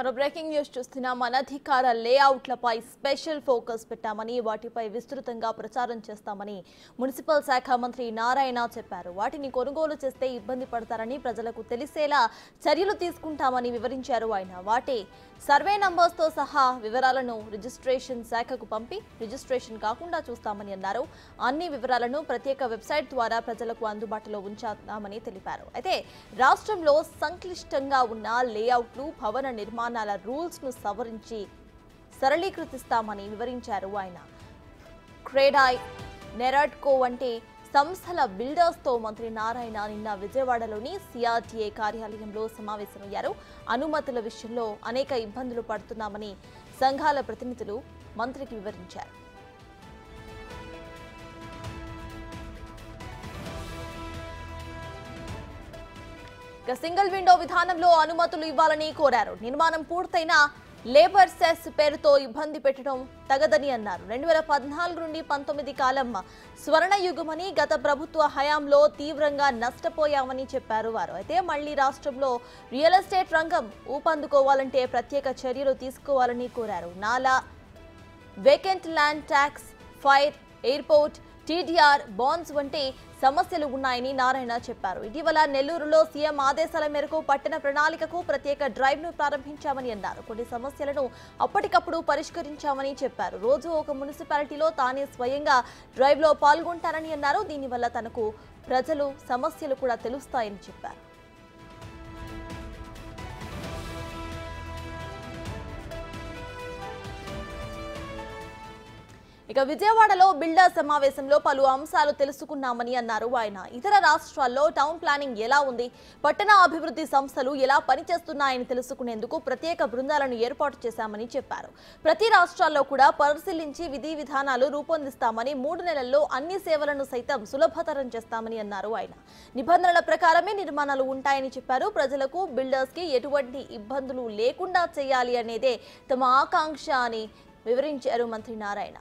మరో breaking news చూస్తున్నాం. అనధికార లేఅవుట్లపై స్పెషల్ ఫోకస్ పెట్టామని, వాటిపై విస్తృతంగా ప్రచారం చేస్తామని మున్సిపల్ శాఖ మంత్రి నారాయణ చెప్పారు. వాటిని కొనుగోలు చేస్తే ఇబ్బంది పడతారని ప్రజలకు తెలిసేలా చర్యలు తీసుకుంటామని వివరించారు ఆయన. వాటి సర్వే నంబర్స్తో సహా వివరాలను రిజిస్ట్రేషన్ శాఖకు పంపి రిజిస్ట్రేషన్ కాకుండా చూస్తామని అన్నారు. అన్ని వివరాలను ప్రత్యేక వెబ్సైట్ ద్వారా ప్రజలకు అందుబాటులో ఉంచామని తెలిపారు. అయితే రాష్ట్రంలో సంక్లిష్టంగా ఉన్న లేఅవుట్లు, భవన నిర్మాణాల రూల్స్ ను సవరించి సరళీకృతిస్తామని వివరించారు ఆయన. క్రెడాయ్, నెరాడ్కో వంటి సంస్థల బిల్డర్స్ తో మంత్రి నారాయణ నిన్న విజయవాడలోని సిఆర్టీఏ కార్యాలయంలో సమావేశమయ్యారు. అనుమతుల విషయంలో అనేక ఇబ్బందులు పడుతున్నామని సంఘాల ప్రతినిధులు మంత్రికి వివరించారు. సింగిల్ విండో విధానంలో అనుమతులు ఇవ్వాలని కోరారు. నిర్మాణం పూర్తయిన లేబర్ సెస్ పేరుతో ఇబ్బంది పెట్టడం తగదని అన్నారు. 2014 నుండి 19 కాలం స్వర్ణయుగమని, గత ప్రభుత్వ హయాంలో తీవ్రంగా నష్టపోయామని చెప్పారు వారు. అయితే మళ్లీ రాష్ట్రంలో రియల్ ఎస్టేట్ రంగం ఊపందుకోవాలంటే ప్రత్యేక చర్యలు తీసుకోవాలని కోరారు. నాలా, vacant land tax, fire, airport, TDR, bonds వంటి సమస్యలు ఉన్నాయని నారాయణ చెప్పారు. ఇటీవల నెల్లూరులో సీఎం ఆదేశాల మేరకు పట్టణ ప్రణాళికకు ప్రత్యేక డ్రైవ్ ను ప్రారంభించామని అన్నారు. కొన్ని సమస్యలను అప్పటికప్పుడు పరిష్కరించామని చెప్పారు. రోజు ఒక మున్సిపాలిటీలో తానే స్వయంగా డ్రైవ్ లో పాల్గొంటారని అన్నారు. దీనివల్ల తనకు ప్రజలు సమస్యలు కూడా తెలుస్తాయని చెప్పారు. ఇక విజయవాడలో బిల్డర్ సమావేశంలో పలు అంశాలు తెలుసుకున్నామని అన్నారు ఆయన. ఇతర రాష్ట్రాల్లో టౌన్ ప్లానింగ్ ఎలా ఉంది, పట్టణ అభివృద్ధి సంస్థలు ఎలా పనిచేస్తున్నాయని తెలుసుకునేందుకు ప్రత్యేక బృందాలను ఏర్పాటు చేశామని చెప్పారు. ప్రతి రాష్ట్రాల్లో కూడా పరిశీలించి విధి విధానాలు రూపొందిస్తామని, 3 నెలల్లో అన్ని సేవలను సైతం సులభతరం చేస్తామని అన్నారు ఆయన. నిబంధనల ప్రకారమే నిర్మాణాలు ఉంటాయని చెప్పారు. ప్రజలకు, బిల్డర్స్ కి ఎటువంటి ఇబ్బందులు లేకుండా చేయాలి అనేదే తమ ఆకాంక్ష అని వివరించారు మంత్రి నారాయణ.